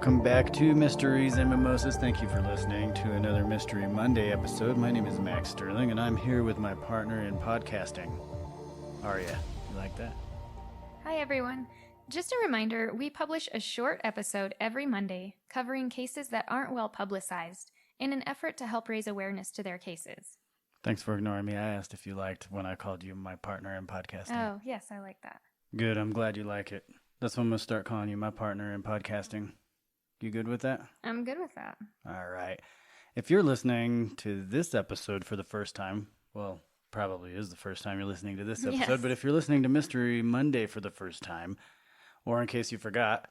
welcome back to Mysteries and Mimosas. Thank you for listening to another Mystery Monday episode. My name is Max Sterling, and I'm here with my partner in podcasting, Aria. You like that? Hi, everyone. Just a reminder, we publish a short episode every Monday covering cases that aren't well publicized in an effort to help raise awareness to their cases. Thanks for ignoring me. I asked if you liked when I called you my partner in podcasting. Oh, yes, I like that. Good. I'm glad you like it. That's when I'm going to start calling you my partner in podcasting. You good with that? I'm good with that. All right. If you're listening to this episode for the first time, well, probably is the first time you're listening to this episode, Yes. But if you're listening to Mystery Monday for the first time, or in case you forgot,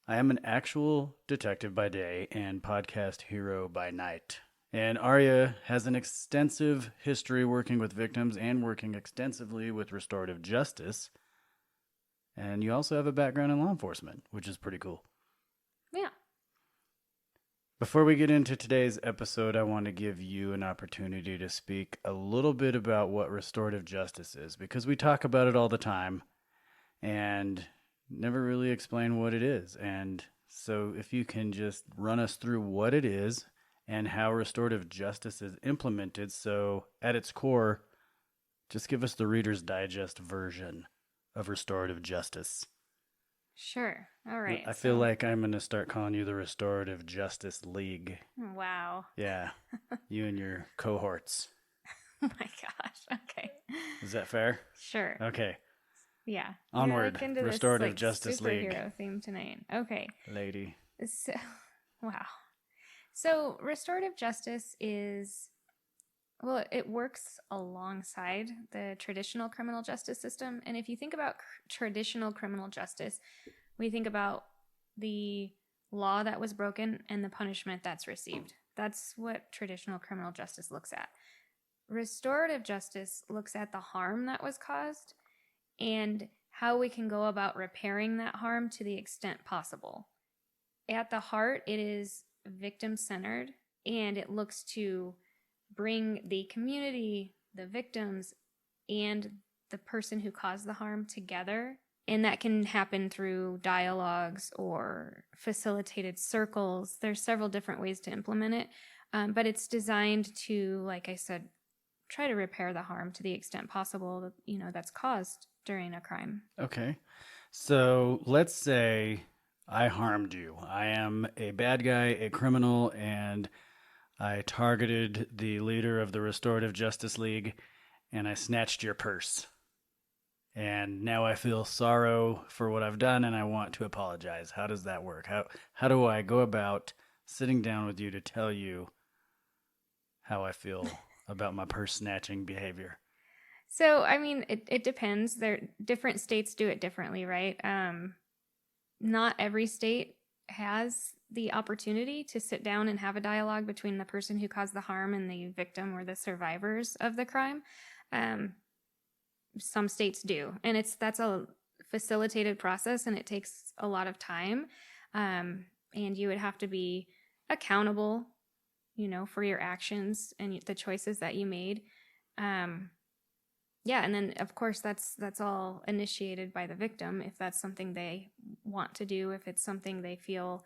I am an actual detective by day and podcast hero by night. And Aria has an extensive history working with victims and working extensively with restorative justice. And you also have a background in law enforcement, which is pretty cool. Yeah. Before we get into today's episode, I want to give you an opportunity to speak a little bit about what restorative justice is, because we talk about it all the time and never really explain what it is. And so if you can just run us through what it is and how restorative justice is implemented. So at its core, just give us the Reader's Digest version of restorative justice. Sure. All right. I feel like I'm going to start calling you the Restorative Justice League. Wow. Yeah. You and your cohorts. Oh my gosh. Okay. Is that fair? Sure. Okay. Yeah. Onward. You're into Restorative this, Justice League. Superhero theme tonight. Okay. Lady. So, wow. So restorative justice is, well, it works alongside the traditional criminal justice system. And if you think about traditional criminal justice, we think about the law that was broken and the punishment that's received. That's what traditional criminal justice looks at. Restorative justice looks at the harm that was caused and how we can go about repairing that harm to the extent possible. At the heart, it is victim-centered, and it looks to bring the community, the victims, and the person who caused the harm together. And that can happen through dialogues or facilitated circles. There's several different ways to implement it, but it's designed to, like I said, try to repair the harm to the extent possible, that's caused during a crime. Okay. So let's say I harmed you. I am a bad guy, a criminal, and I targeted the leader of the Restorative Justice League, and I snatched your purse. And now I feel sorrow for what I've done, and I want to apologize. How does that work? How do I go about sitting down with you to tell you how I feel about my purse snatching behavior? So, I mean, it depends. Different states do it differently, right? Not every state has the opportunity to sit down and have a dialogue between the person who caused the harm and the victim or the survivors of the crime. Some states do, and that's a facilitated process, and it takes a lot of time. And you would have to be accountable, for your actions and the choices that you made. Yeah, and then of course that's all initiated by the victim if that's something they want to do. If it's something they feel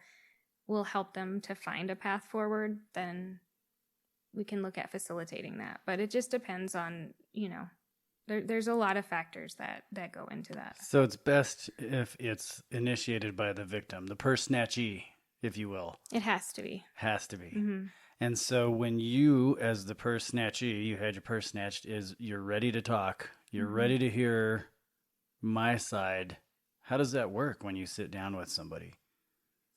will help them to find a path forward, then we can look at facilitating that. But it just depends on, there's a lot of factors that go into that. So it's best if it's initiated by the victim, the purse snatchee, if you will. It has to be. Has to be. Mm-hmm. And so when you, as the purse snatchee, you had your purse snatched, you're ready to talk. You're Mm-hmm. ready to hear my side. How does that work when you sit down with somebody?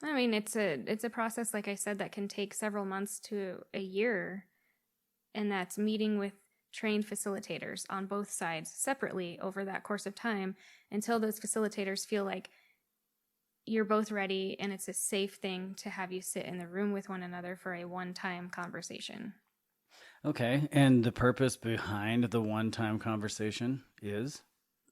I mean, it's a process, like I said, that can take several months to a year. And that's meeting with trained facilitators on both sides separately over that course of time until those facilitators feel like you're both ready and it's a safe thing to have you sit in the room with one another for a one-time conversation. Okay. And the purpose behind the one-time conversation is?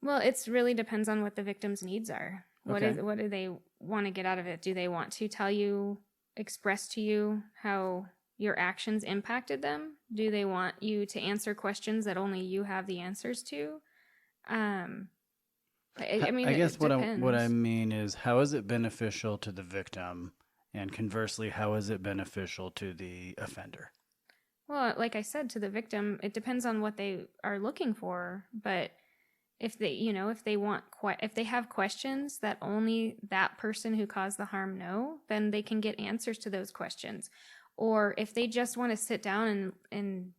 Well, it really depends on what the victim's needs are. Okay. What do they want to get out of it? Do they want to tell you, express to you how your actions impacted them? Do they want you to answer questions that only you have the answers to? I mean, I guess it what depends. I mean is, how is it beneficial to the victim And conversely, how is it beneficial to the offender? Well, like I said, to the victim, it depends on what they are looking for. But if they, if they if they have questions that only that person who caused the harm know, then they can get answers to those questions. Or if they just want to sit down and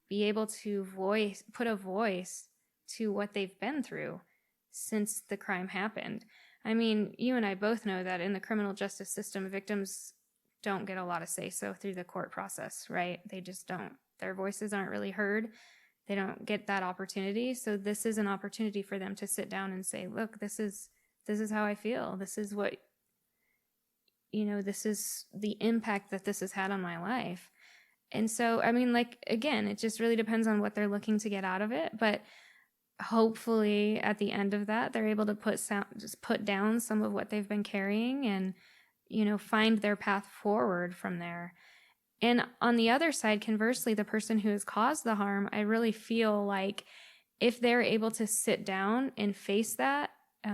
be able to put a voice to what they've been through since the crime happened. I mean, you and I both know that in the criminal justice system, victims don't get a lot of say so through the court process, right? They just don't. Their voices aren't really heard. They don't get that opportunity. So this is an opportunity for them to sit down and say, look, this is how I feel. This is what, this is the impact that this has had on my life. And so, I mean, like, again, it just really depends on what they're looking to get out of it. But hopefully at the end of that, they're able to just put down some of what they've been carrying and, find their path forward from there. And on the other side, conversely, the person who has caused the harm, I really feel like if they're able to sit down and face that,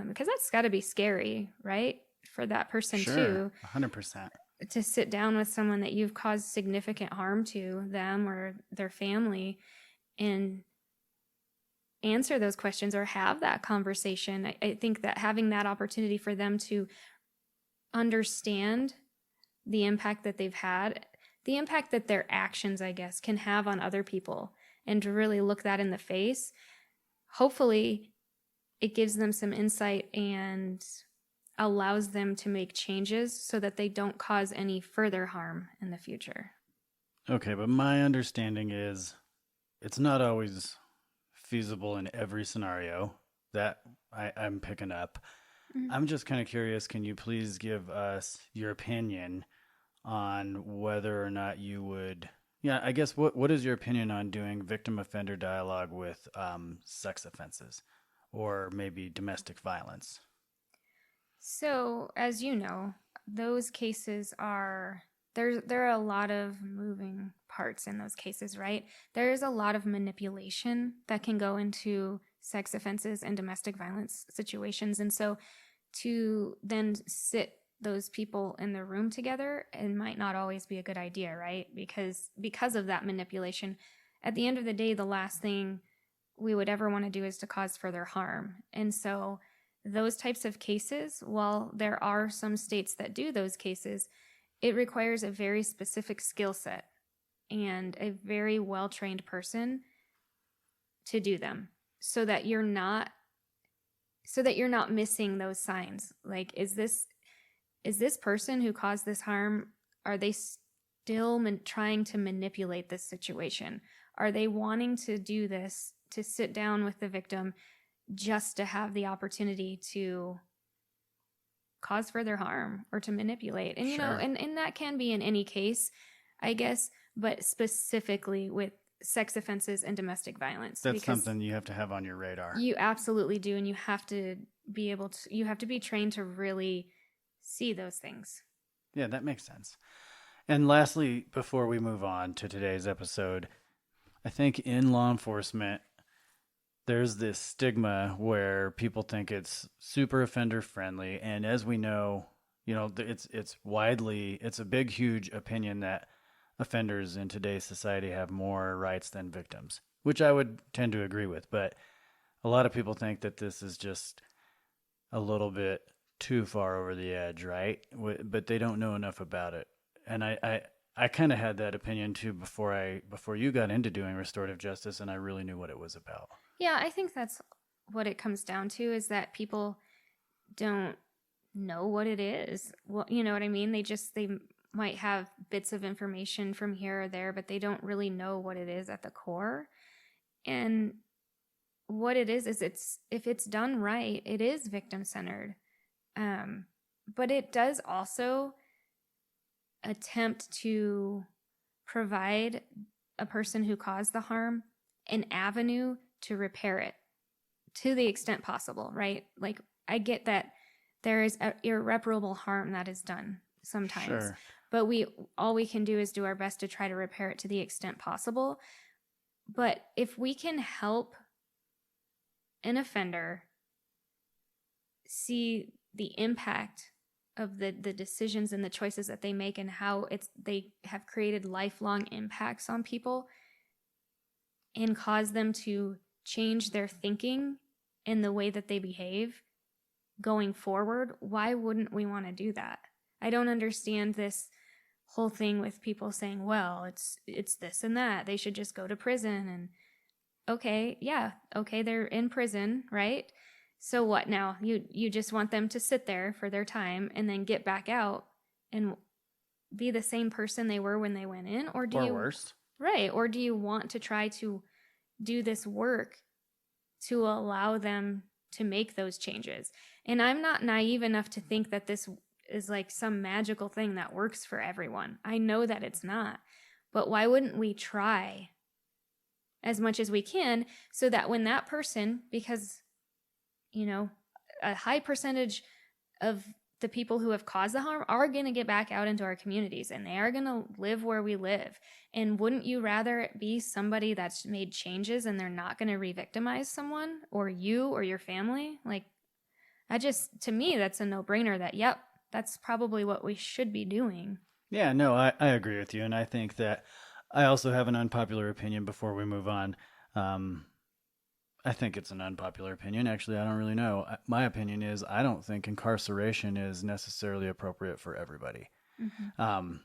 because that's got to be scary, right? For that person Sure, too, 100%. to sit down with someone that you've caused significant harm to, them or their family, and answer those questions or have that conversation. I think that having that opportunity for them to understand the impact that they've had, the impact that their actions, I guess, can have on other people, and to really look that in the face, hopefully it gives them some insight and allows them to make changes so that they don't cause any further harm in the future. Okay, but my understanding is it's not always feasible in every scenario that I'm picking up. Mm-hmm. I'm just kind of curious, can you please give us your opinion on whether or not you would, yeah, I guess what is your opinion on doing victim offender dialogue with sex offenses or maybe domestic violence? So, as you know, those cases are there are a lot of moving parts in those cases, right? There's a lot of manipulation that can go into sex offenses and domestic violence situations. And so to then sit those people in the room together, it might not always be a good idea, right? Because of that manipulation, at the end of the day, the last thing we would ever want to do is to cause further harm. And so those types of cases, while there are some states that do those cases, it requires a very specific skill set and a very well-trained person to do them so that you're not missing those signs. Like, is this person who caused this harm, are they still trying to manipulate this situation? Are they wanting to do this to sit down with the victim just to have the opportunity to cause further harm or to manipulate? And Sure. and that can be in any case, I guess, but specifically with sex offenses and domestic violence. That's something you have to have on your radar. You absolutely do, and you have to be trained to really see those things. Yeah, that makes sense. And lastly, before we move on to today's episode, I think in law enforcement, there's this stigma where people think it's super offender friendly. And as we know, it's a big, huge opinion that offenders in today's society have more rights than victims, which I would tend to agree with. But a lot of people think that this is just a little bit too far over the edge, right? But they don't know enough about it. And I kind of had that opinion too before you got into doing restorative justice, and I really knew what it was about. Yeah, I think that's what it comes down to, is that people don't know what it is. Well, you know what I mean? They might have bits of information from here or there, but they don't really know what it is at the core. And what it is if it's done right, it is victim centered. But it does also attempt to provide a person who caused the harm an avenue to repair it to the extent possible, right? Like, I get that there is irreparable harm that is done sometimes, Sure. but all we can do is do our best to try to repair it to the extent possible. But if we can help an offender see the impact the decisions and the choices that they make and how they have created lifelong impacts on people and cause them to change their thinking and the way that they behave going forward, why wouldn't we want to do that? I don't understand this whole thing with people saying, well, it's this and that. They should just go to prison. And okay, yeah, okay, they're in prison, right? So what now? You just want them to sit there for their time and then get back out and be the same person they were when they went in? Or do you worse. Right. Or do you want to try to do this work to allow them to make those changes? And I'm not naive enough to think that this is like some magical thing that works for everyone. I know that it's not. But why wouldn't we try as much as we can so that when that person, because, you know, a high percentage of the people who have caused the harm are going to get back out into our communities and they are going to live where we live. And wouldn't you rather it be somebody that's made changes and they're not going to re-victimize someone or you or your family? Like, to me, that's a no-brainer that, yep, that's probably what we should be doing. Yeah, no, I agree with you. And I think that I also have an unpopular opinion before we move on. I think it's an unpopular opinion. Actually, I don't really know. My opinion is I don't think incarceration is necessarily appropriate for everybody. Mm-hmm.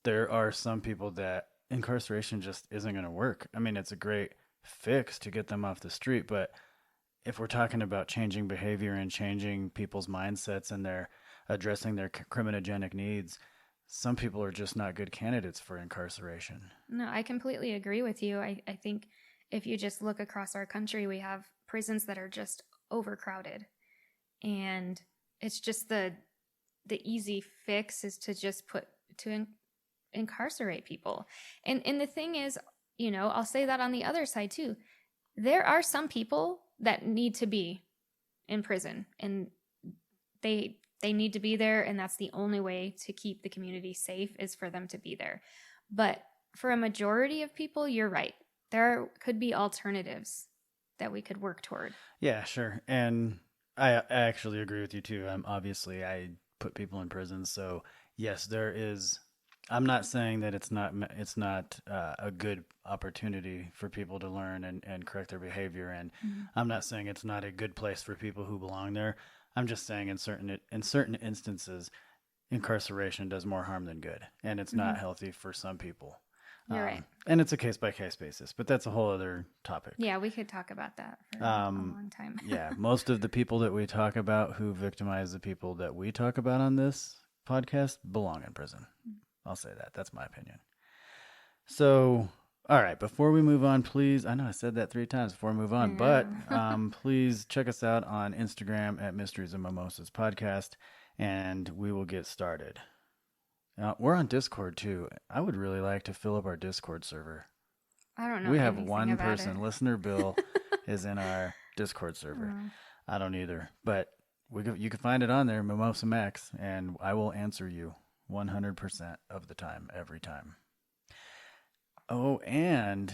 There are some people that incarceration just isn't going to work. I mean, it's a great fix to get them off the street, but if we're talking about changing behavior and changing people's mindsets and they're addressing their criminogenic needs, some people are just not good candidates for incarceration. No, I completely agree with you. I think if you just look across our country, we have prisons that are just overcrowded. And it's just the easy fix is to just incarcerate people. And the thing is, you know, I'll say that on the other side too. There are some people that need to be in prison and they need to be there, and that's the only way to keep the community safe is for them to be there. But for a majority of people, you're right. There could be alternatives that we could work toward. Yeah, sure. And I actually agree with you too. Obviously, I put people in prison, so yes, there is. I'm not saying that it's not a good opportunity for people to learn and correct their behavior, and I'm not saying it's not a good place for people who belong there. I'm just saying in certain instances, incarceration does more harm than good, and it's not healthy for some people. You're right. And it's a case-by-case basis, but that's a whole other topic. Yeah, we could talk about that for a long time. Yeah, most of the people that we talk about who victimize the people that we talk about on this podcast belong in prison. I'll say that. That's my opinion. So, all right, before we move on, please, I know I said that 3 times before we move on, but please check us out on Instagram at Mysteries and Mimosas Podcast, and we will get started. We're on Discord, too. I would really like to fill up our Discord server. I don't know. We have one person. Listener Bill is in our Discord server. I don't either, but you can find it on there, Mimosa Max, and I will answer you 100% of the time, every time. Oh, and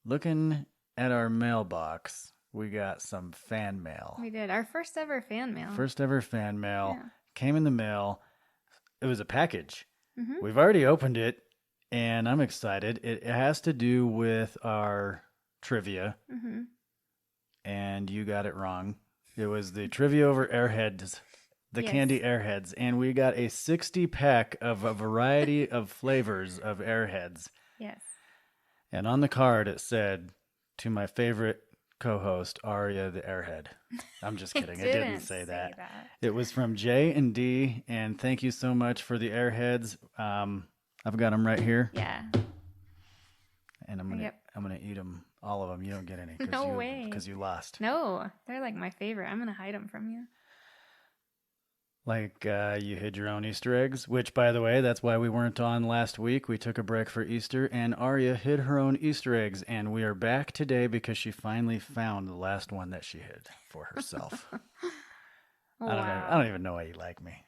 looking at our mailbox, we got some fan mail. We did. Our first ever fan mail. Yeah. Came in the mail. It was a package. Mm-hmm. We've already opened it, and I'm excited. It has to do with our trivia, and you got it wrong. It was the trivia over Airheads, candy Airheads, and we got a 60-pack of a variety of flavors of Airheads. Yes. And on the card, it said, to my favorite co-host, Aria the Airhead. I'm just kidding. It didn't say that. It was from J and D, and thank you so much for the Airheads. I've got them right here. Yeah. And I'm gonna eat them, all of them. You don't get any. No way. Because you lost. No, they're like my favorite. I'm gonna hide them from you. Like you hid your own Easter eggs, which, by the way, that's why we weren't on last week. We took a break for Easter, and Aria hid her own Easter eggs, and we are back today because she finally found the last one that she hid for herself. Wow. I don't even know why you like me.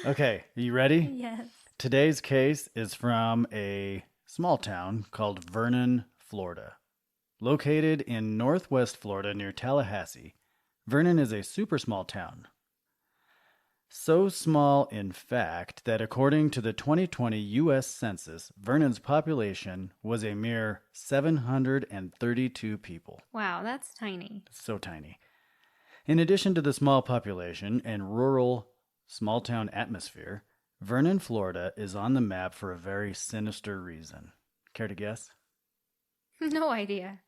Okay, are you ready? Yes. Today's case is from a small town called Vernon, Florida. Located in northwest Florida near Tallahassee, Vernon is a super small town. So small, in fact, that according to the 2020 U.S. Census, Vernon's population was a mere 732 people. Wow, that's tiny. So tiny. In addition to the small population and rural, small town atmosphere, Vernon, Florida is on the map for a very sinister reason. Care to guess? No idea.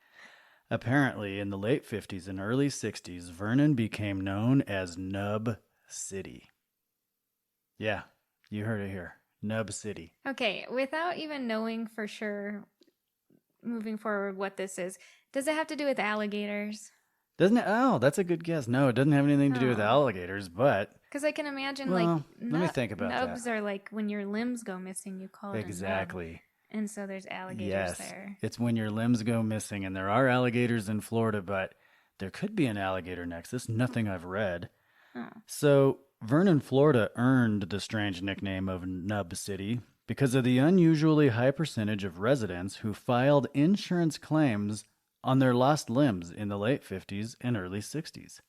Apparently, in the late 50s and early 60s, Vernon became known as Nub City. Yeah, you heard it here. Nub City. Okay, without even knowing for sure moving forward what this is, does it have to do with alligators? Doesn't it? Oh, that's a good guess. No, it doesn't have anything to do with Oh. alligators, but Because I can imagine, well, let me think about nubs that. are like when your limbs go missing, you call it a nub. Exactly. And so there's alligators Yes. there. It's when your limbs go missing, and there are alligators in Florida, but there could be an alligator nexus. Nothing I've read. Oh. So, Vernon, Florida earned the strange nickname of Nub City because of the unusually high percentage of residents who filed insurance claims on their lost limbs in the late 50s and early 60s.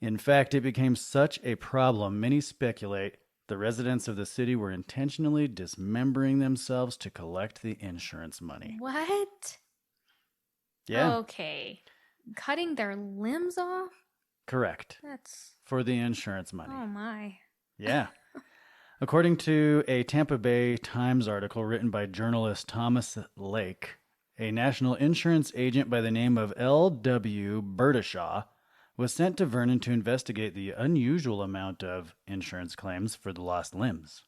In fact, it became such a problem, many speculate the residents of the city were intentionally dismembering themselves to collect the insurance money. What? Yeah, Okay. Cutting their limbs off? correct. That's. For the insurance money. Oh my. Yeah. According to a Tampa Bay Times article written by journalist Thomas Lake, a national insurance agent by the name of L.W. Bertishaw was sent to Vernon to investigate the unusual amount of insurance claims for the lost limbs.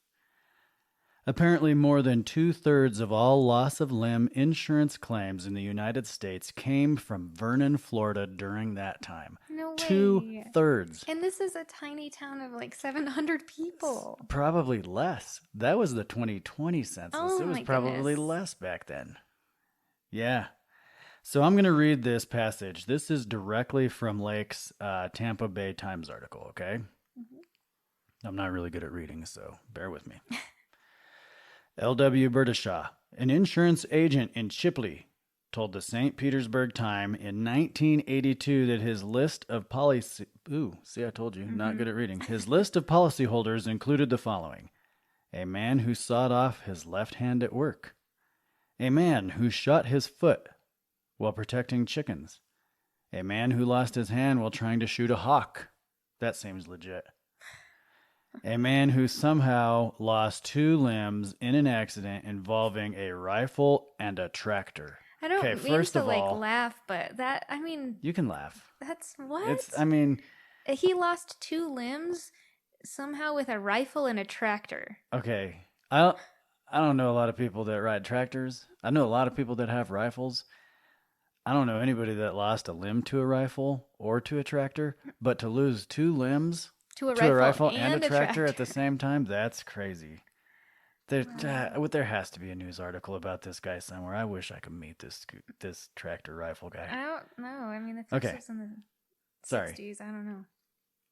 Apparently, more than 2/3 of all loss of limb insurance claims in the United States came from Vernon, Florida during that time. No way. 2/3. And this is a tiny town of like 700 people. Probably less. That was the 2020 census. Oh It was my probably goodness. less back then. Yeah. So I'm going to read this passage. This is directly from Lake's Tampa Bay Times article, okay? Mm-hmm. I'm not really good at reading, so bear with me. L.W. Bertishaw, an insurance agent in Chipley, told the St. Petersburg Times in 1982 that his list of policy... Ooh, see, I told you, not good at reading. His list of policyholders included the following. A man who sawed off his left hand at work. A man who shot his foot while protecting chickens. A man who lost his hand while trying to shoot a hawk. That seems legit. A man who somehow lost 2 limbs in an accident involving a rifle and a tractor. I don't Okay, mean first to of like all, laugh, but that, I mean, you can laugh. that's what? He lost 2 limbs somehow with a rifle and a tractor. Okay. I don't know a lot of people that ride tractors. I know a lot of people that have rifles. I don't know anybody that lost a limb to a rifle or to a tractor, but to lose 2 limbs To a rifle and and a tractor at the same time, that's crazy. There has to be a news article about this guy somewhere. I wish I could meet this tractor rifle guy. I don't know. I mean, if this was in the Sorry. 60s, I don't know.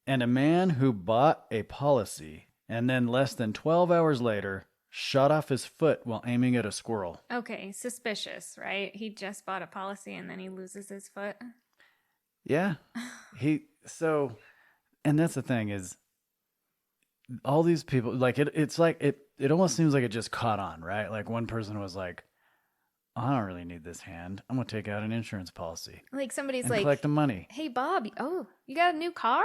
And a man who bought a policy and then less than 12 hours later shot off his foot while aiming at a squirrel. Okay, suspicious, right? He just bought a policy and then he loses his foot. Yeah. And that's the thing is all these people, like it's like it almost seems like it just caught on, right? Like one person was like, I don't really need this hand. I'm going to take out an insurance policy. Like somebody's and like, collect the money. Hey, Bob, oh, you got a new car?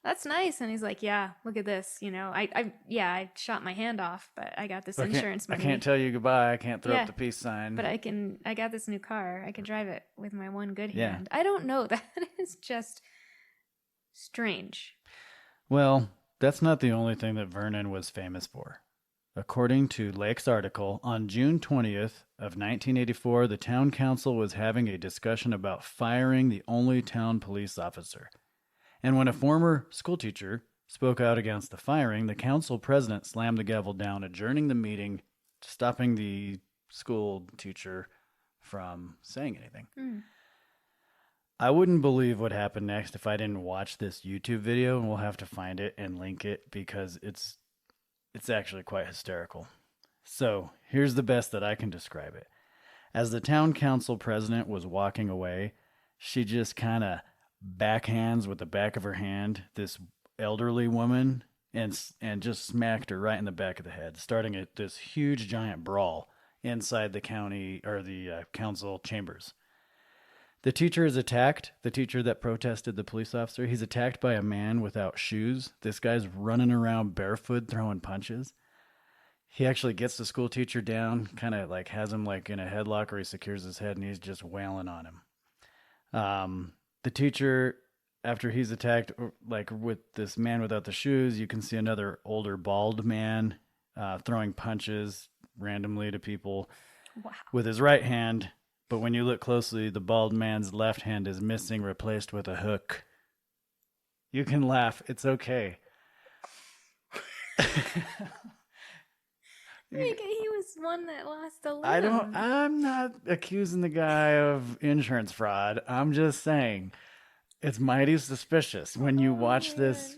That's nice. And he's like, yeah, look at this. You know, I shot my hand off, but I got this insurance money. I can't tell you goodbye. I can't throw Yeah, up the peace sign. But I got this new car. I can drive it with my one good Yeah. hand. I don't know. That is just strange. Well, that's not the only thing that Vernon was famous for. According to Lake's article, on June 20th of 1984, the town council was having a discussion about firing the only town police officer. And when a former schoolteacher spoke out against the firing, the council president slammed the gavel down, adjourning the meeting, stopping the school teacher from saying anything. Mm. I wouldn't believe what happened next if I didn't watch this YouTube video, and we'll have to find it and link it because it's actually quite hysterical. So, here's the best that I can describe it. As the town council president was walking away, she just kind of backhands with the back of her hand this elderly woman and just smacked her right in the back of the head, starting this huge giant brawl inside the county or the council chambers. The teacher is attacked. The teacher that protested the police officer, he's attacked by a man without shoes. This guy's running around barefoot throwing punches. He actually gets the school teacher down, kind of like has him like in a headlock, or he secures his head, and he's just wailing on him. The teacher, after he's attacked, like with this man without the shoes, you can see another older bald man throwing punches randomly to people with his right hand. But when you look closely, the bald man's left hand is missing, replaced with a hook. You can laugh. It's okay. Like, he was one that lost a limb. I'm not accusing the guy of insurance fraud. I'm just saying it's mighty suspicious when you watch this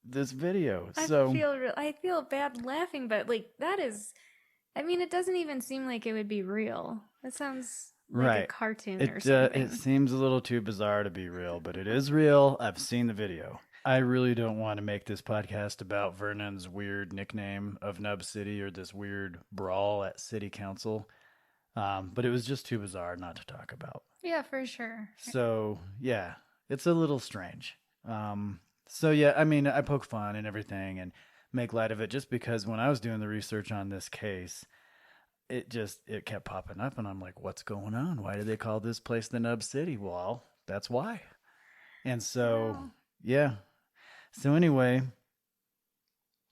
video. I feel bad laughing, but like that is, I mean, it doesn't even seem like it would be real. It sounds like a cartoon or something. It seems a little too bizarre to be real, but it is real. I've seen the video. I really don't want to make this podcast about Vernon's weird nickname of Nub City or this weird brawl at city council. But it was just too bizarre not to talk about. Yeah, for sure. So, yeah, it's a little strange. So, yeah, I mean, I poke fun and everything and make light of it just because when I was doing the research on this case, it kept popping up and I'm like, what's going on? Why do they call this place the Nub City? Well, that's why. And so, yeah. So anyway,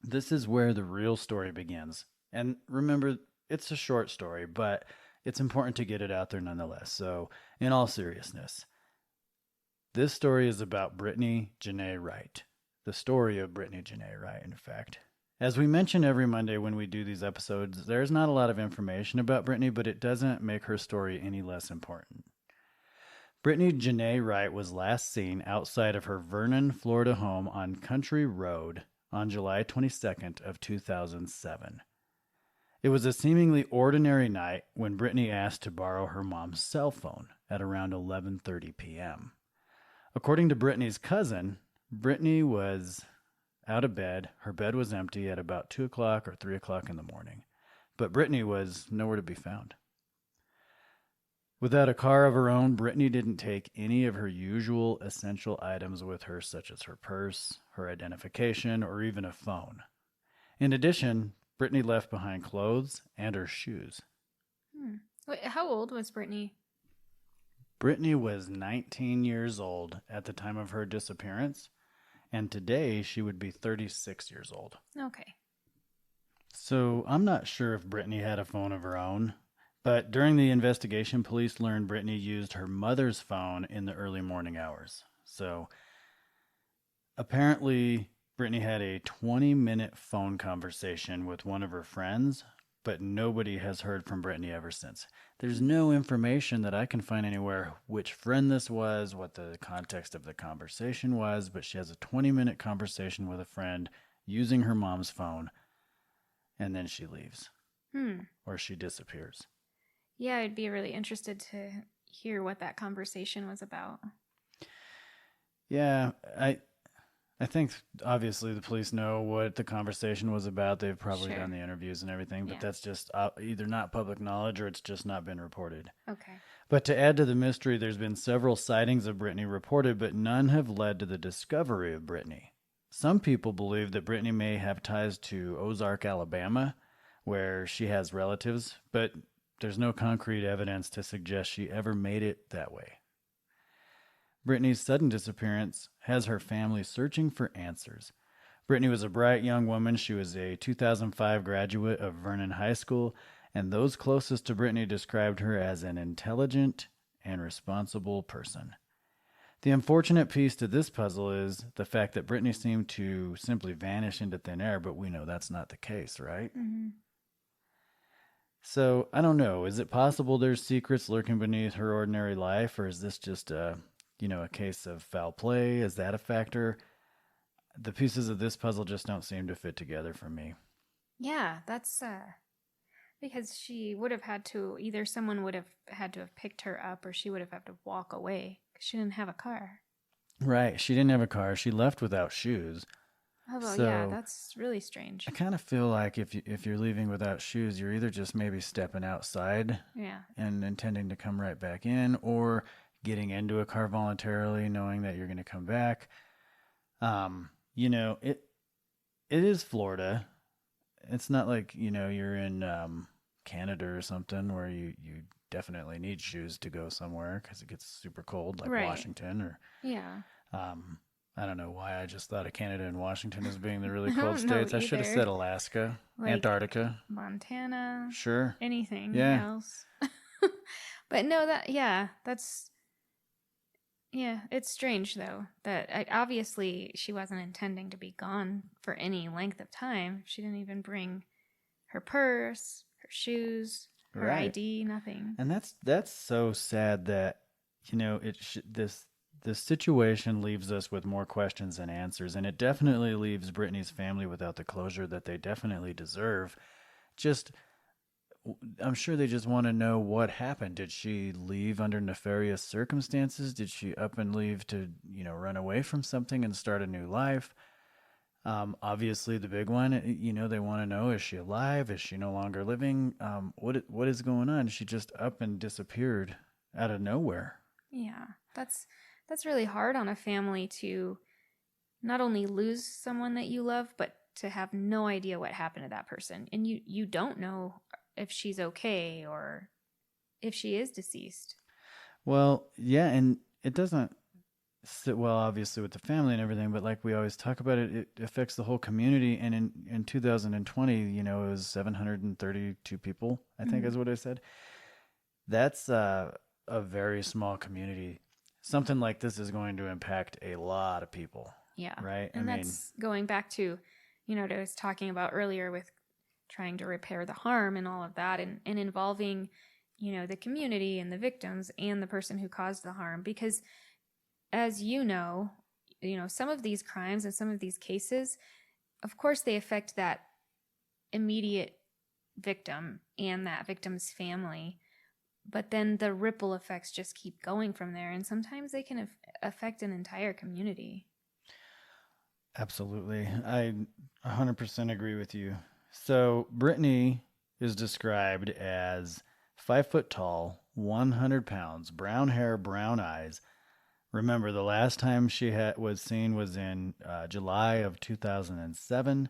this is where the real story begins. And remember, it's a short story, but it's important to get it out there nonetheless. So in all seriousness, this story is about Britney Jenae Wright. The story of Britney Jenae Wright, in fact. As we mention every Monday when we do these episodes, there's not a lot of information about Britney, but it doesn't make her story any less important. Britney Jenae Wright was last seen outside of her Vernon, Florida home on Country Road on July 22nd of 2007. It was a seemingly ordinary night when Britney asked to borrow her mom's cell phone at around 11:30 p.m. According to Britney's cousin, Britney was out of bed. Her bed was empty at about 2 o'clock or 3 o'clock in the morning, but Britney was nowhere to be found. Without a car of her own, Britney didn't take any of her usual essential items with her, such as her purse, her identification, or even a phone. In addition, Britney left behind clothes and her shoes. Wait, how old was Britney? Britney was 19 years old at the time of her disappearance, and today she would be 36 years old. Okay. So I'm not sure if Britney had a phone of her own. But during the investigation, police learned Britney used her mother's phone in the early morning hours. So apparently, Britney had a 20-minute phone conversation with one of her friends, but nobody has heard from Britney ever since. There's no information that I can find anywhere which friend this was, what the context of the conversation was, but she has a 20-minute conversation with a friend using her mom's phone, and then she leaves. Or she disappears. Yeah, I'd be really interested to hear what that conversation was about. Yeah, I think obviously the police know what the conversation was about. They've probably done the interviews and everything, but that's just either not public knowledge or it's just not been reported. Okay. But to add to the mystery, there's been several sightings of Britney reported, but none have led to the discovery of Britney. Some people believe that Britney may have ties to Ozark, Alabama, where she has relatives, but there's no concrete evidence to suggest she ever made it that way. Britney's sudden disappearance has her family searching for answers. Britney was a bright young woman. She was a 2005 graduate of Vernon High School, and those closest to Britney described her as an intelligent and responsible person. The unfortunate piece to this puzzle is the fact that Britney seemed to simply vanish into thin air, but we know that's not the case, right? Mm-hmm. So, I don't know. Is it possible there's secrets lurking beneath her ordinary life, or is this just a case of foul play? Is that a factor? The pieces of this puzzle just don't seem to fit together for me. Yeah, that's because she would have had to, either someone would have had to have picked her up or she would have had to walk away because she didn't have a car. Right. She didn't have a car. She left without shoes. Oh, well, yeah, So that's really I strange. kind of feel like if you're leaving without shoes, you're either just maybe stepping outside Yeah. and intending to come right back in, or getting into a car voluntarily, knowing that you're going to come back. You know, it is Florida. It's not like, you're in Canada or something where you definitely need shoes to go somewhere because it gets super cold, like Right. Washington or Yeah. um, I don't know why I just thought of Canada and Washington as being the really I cold don't know states. I should have either. said Alaska, Like Antarctica. Montana, Sure. anything Yeah. else. But no, yeah, yeah, it's strange though that obviously she wasn't intending to be gone for any length of time. She didn't even bring her purse, her shoes, her Right. ID, nothing. And that's so sad that this situation leaves us with more questions than answers, and it definitely leaves Brittany's family without the closure that they definitely deserve. Just I'm sure they just want to know what happened. Did she leave under nefarious circumstances? Did she up and leave to, run away from something and start a new life? Obviously, the big one, they want to know, is she alive? Is she no longer living? What is going on? She just up and disappeared out of nowhere. Yeah, that's really hard on a family to not only lose someone that you love, but to have no idea what happened to that person, and you don't know if she's okay or if she is deceased. Well, yeah, and it doesn't sit well, obviously, with the family and everything, but like we always talk about it, it affects the whole community. And in 2020, it was 732 people, I think Mm-hmm. is what I said. That's a very small community. Something like this is going to impact a lot of people, Yeah. right? I And mean, that's going back to, what I was talking about earlier with trying to repair the harm and all of that, and involving, the community and the victims and the person who caused the harm. Because as some of these crimes and some of these cases, of course, they affect that immediate victim and that victim's family. But then the ripple effects just keep going from there. And sometimes they can affect an entire community. absolutely. I 100% agree with you. So, Brittany is described as 5 foot tall, 100 pounds, brown hair, brown eyes. Remember, the last time she was seen was in July of 2007.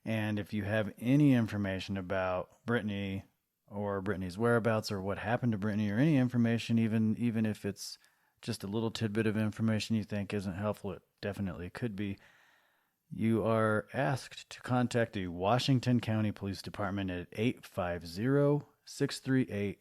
And if you have any information about Brittany or Brittany's whereabouts or what happened to Brittany or any information, even if it's just a little tidbit of information you think isn't helpful, it definitely could be. You are asked to contact the Washington County Police Department at 850-638-6117.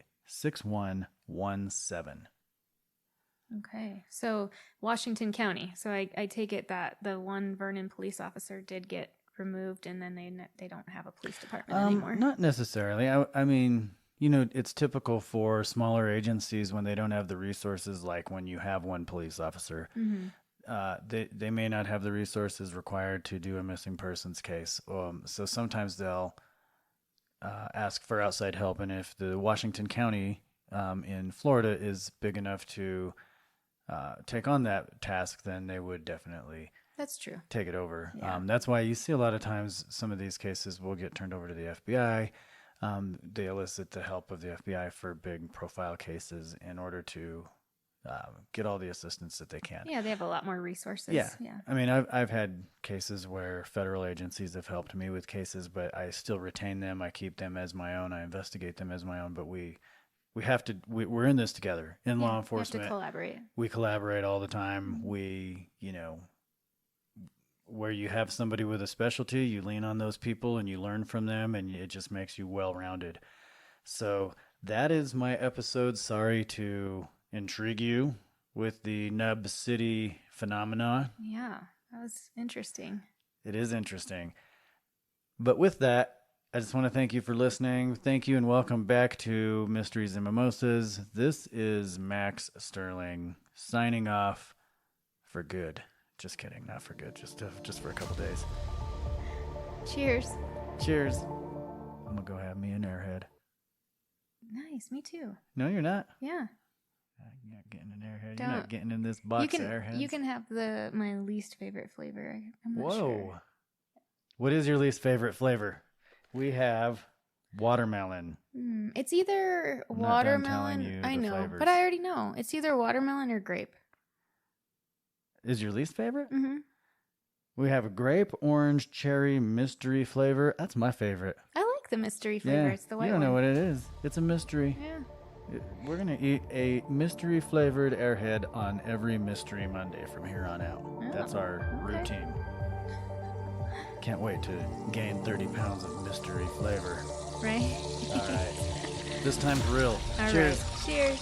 Okay. So Washington County. So I take it that the one Vernon police officer did get removed, and then they don't have a police department anymore. Not necessarily. I mean, it's typical for smaller agencies when they don't have the resources, like when you have one police officer. Mm-hmm. They may not have the resources required to do a missing persons case. So sometimes they'll ask for outside help, and if the Washington County in Florida is big enough to take on that task, then they would definitely That's true. take it over. Yeah. That's why you see a lot of times some of these cases will get turned over to the FBI. They elicit the help of the FBI for big profile cases in order to get all the assistance that they can. Yeah, they have a lot more resources. Yeah. Yeah. I mean, I've had cases where federal agencies have helped me with cases, but I still retain them. I keep them as my own. I investigate them as my own. But we have to. We're in this together in law enforcement. You have to collaborate. We collaborate all the time. We, where you have somebody with a specialty, you lean on those people and you learn from them, and it just makes you well-rounded. So that is my episode. Sorry to intrigue you with the Nub City phenomena. Yeah, that was interesting. It is interesting. But with that, I just want to thank you for listening. Thank you and welcome back to Mysteries and Mimosas. This is Max Sterling signing off for good. Just kidding, not for good, just for a couple days. Cheers. Cheers. I'm gonna go have me an airhead. Nice, me too. No, you're not. Yeah. You're not getting an airhead. Don't. You're not getting in this box of airheads. You can have my least favorite flavor. I'm not Whoa. sure. What is your least favorite flavor? We have watermelon. It's either I'm not done telling watermelon. you I the know, flavors. but I already know. It's either watermelon or grape. Is your least favorite? Mm-hmm. We have a grape, orange, cherry, mystery flavor. That's my favorite. I like the mystery flavor. Yeah, It's the white you don't know one. what it is. It's a mystery. Yeah. We're going to eat a mystery flavored airhead on every Mystery Monday from here on out. Oh, That's our okay. routine. Can't wait to gain 30 pounds of mystery flavor. Right? All right. This time for real. All Cheers. right. Cheers.